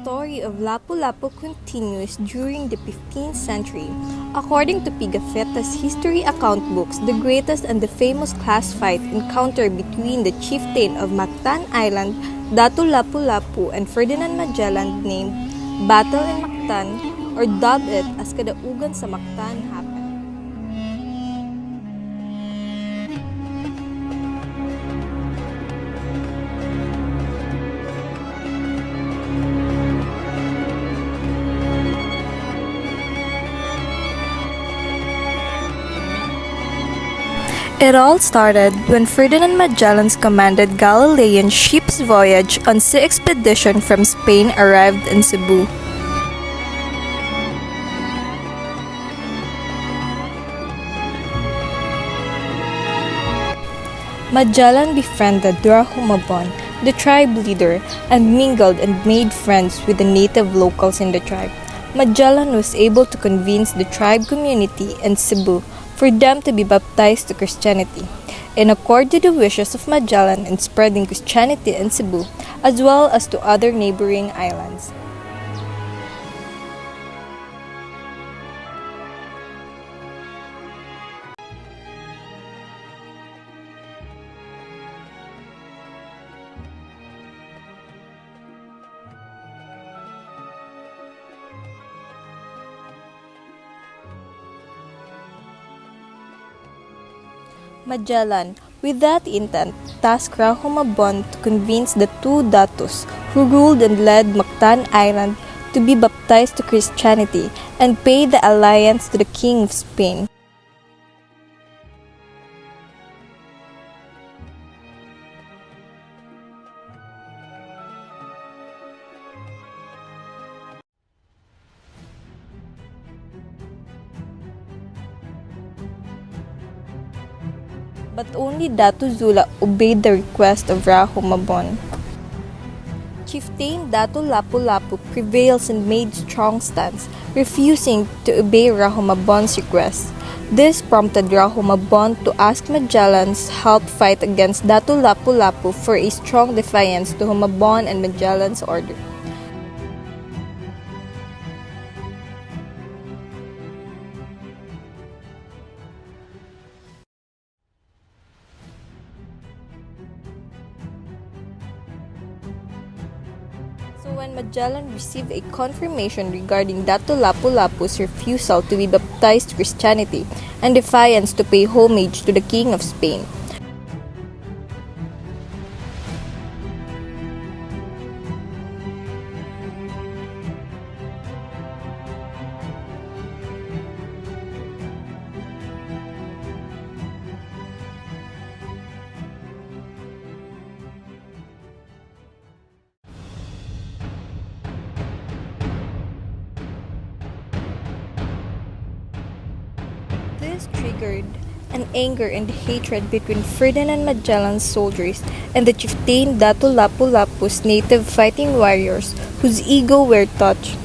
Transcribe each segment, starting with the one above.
story of Lapu-Lapu continues during the 15th century. According to Pigafetta's history account books, the greatest and the famous class fight encounter between the chieftain of Mactan Island, Datu Lapu-Lapu, and Ferdinand Magellan, named Battle in Mactan, or dubbed it as Kadaugan sa Mactan, happened. It all started when Ferdinand Magellan's commanded Galilean ship's voyage on sea expedition from Spain arrived in Cebu. Magellan befriended Rahumabon, the tribe leader, and mingled and made friends with the native locals in the tribe. Magellan was able to convince the tribe community in Cebu for them to be baptized to Christianity, in accord to the wishes of Magellan in spreading Christianity in Cebu, as well as to other neighboring islands. Magellan, with that intent, tasked Rahumabon to convince the two datus who ruled and led Mactan Island to be baptized to Christianity and pay the alliance to the King of Spain. But only Datu Zula obeyed the request of Rahumabon. Chieftain Datu Lapu-Lapu prevails and made strong stance, refusing to obey Rahumabon's request. This prompted Rahumabon to ask Magellan's help fight against Datu Lapu-Lapu for a strong defiance to Humabon and Magellan's order. So when Magellan received a confirmation regarding Datu Lapu-Lapu's refusal to be baptized to Christianity and defiance to pay homage to the King of Spain, this triggered an anger and hatred between Ferdinand Magellan's soldiers and the chieftain Datu Lapu-Lapu's native fighting warriors whose ego were touched.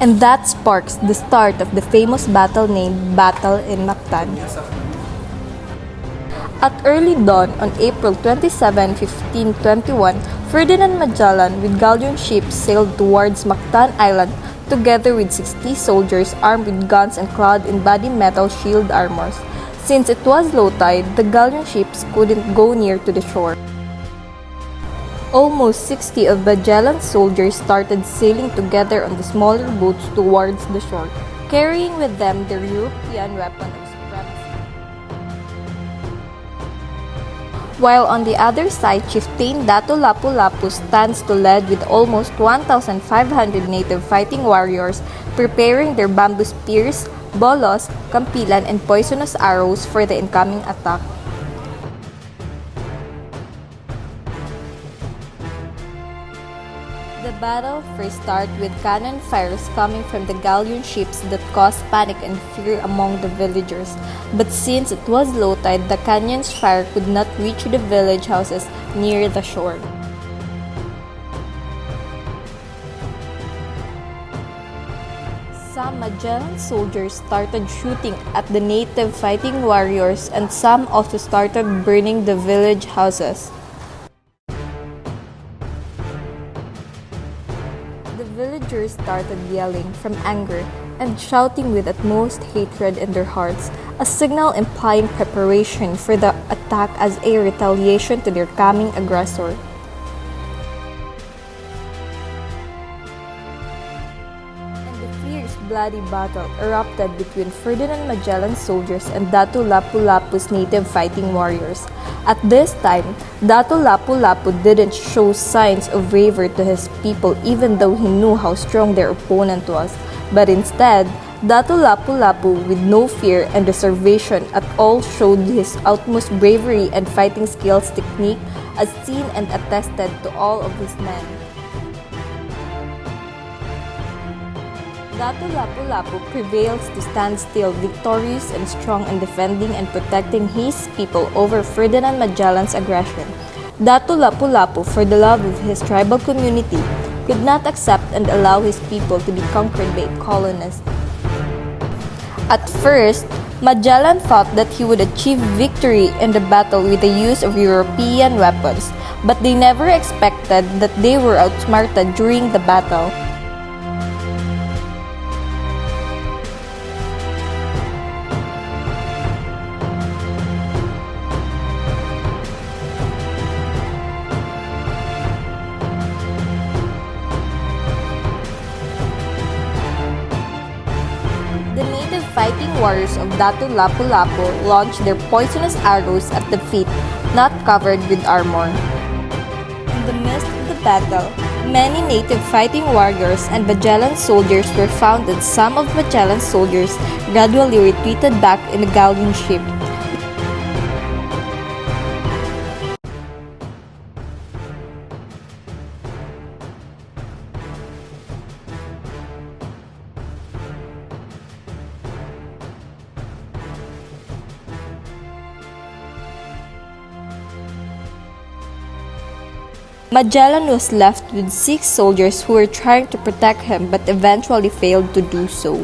And that sparks the start of the famous battle named Battle in Mactan. At early dawn on April 27, 1521, Ferdinand Magellan with galleon ships sailed towards Mactan Island together with 60 soldiers armed with guns and clad in body metal shield armors. Since it was low tide, the galleon ships couldn't go near to the shore. Almost 60 of Magellan's soldiers started sailing together on the smaller boats towards the shore, carrying with them their European weapons. While on the other side, Chieftain Datu Lapu-Lapu stands to lead with almost 1,500 native fighting warriors preparing their bamboo spears, bolos, kampilan, and poisonous arrows for the incoming attack. The battle first started with cannon fires coming from the galleon ships that caused panic and fear among the villagers. But since it was low tide, the cannon's fire could not reach the village houses near the shore. Some Magellan soldiers started shooting at the native fighting warriors, and some also started burning the village houses. The villagers started yelling from anger and shouting with utmost hatred in their hearts, a signal implying preparation for the attack as a retaliation to their coming aggressor. Bloody battle erupted between Ferdinand Magellan's soldiers and Datu Lapu-Lapu's native fighting warriors. At this time, Datu Lapu-Lapu didn't show signs of bravery to his people even though he knew how strong their opponent was. But instead, Datu Lapu-Lapu, with no fear and reservation at all, showed his utmost bravery and fighting skills technique as seen and attested to all of his men. Datu Lapu-Lapu prevails to stand still, victorious and strong in defending and protecting his people over Ferdinand Magellan's aggression. Datu Lapu-Lapu, for the love of his tribal community, could not accept and allow his people to be conquered by colonists. At first, Magellan thought that he would achieve victory in the battle with the use of European weapons, but they never expected that they were outsmarted during the battle. Fighting warriors of Datu Lapu-Lapu launched their poisonous arrows at the feet, not covered with armor. In the midst of the battle, many native fighting warriors and Magellan soldiers were found, and some of Magellan's soldiers gradually retreated back in the galleon ship. Magellan was left with 6 soldiers who were trying to protect him but eventually failed to do so.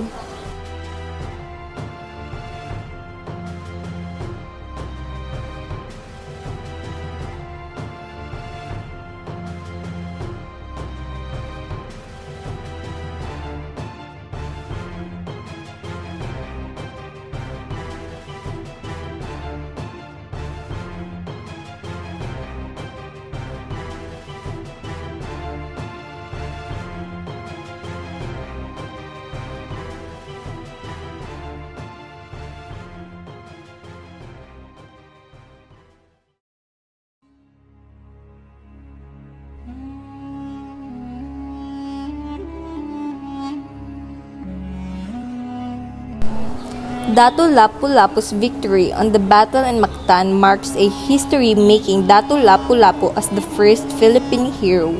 Datu Lapu-Lapu's victory on the battle in Mactan marks a history, making Datu Lapu-Lapu as the first Philippine hero.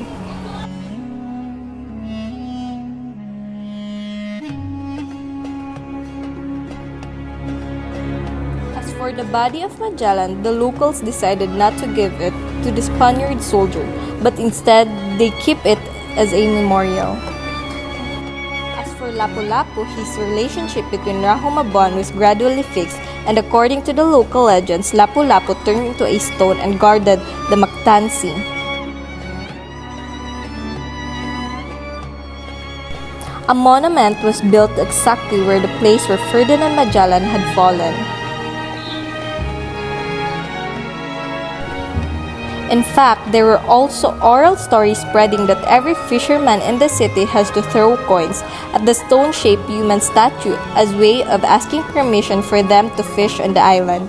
As for the body of Magellan, the locals decided not to give it to the Spaniard soldier, but instead they keep it as a memorial. For Lapu-Lapu, his relationship between Rahumabon was gradually fixed, and according to the local legends, Lapu-Lapu turned into a stone and guarded the Mactan Sea. A monument was built exactly where the place where Ferdinand Magellan had fallen. In fact, there were also oral stories spreading that every fisherman in the city has to throw coins at the stone-shaped human statue as way of asking permission for them to fish on the island.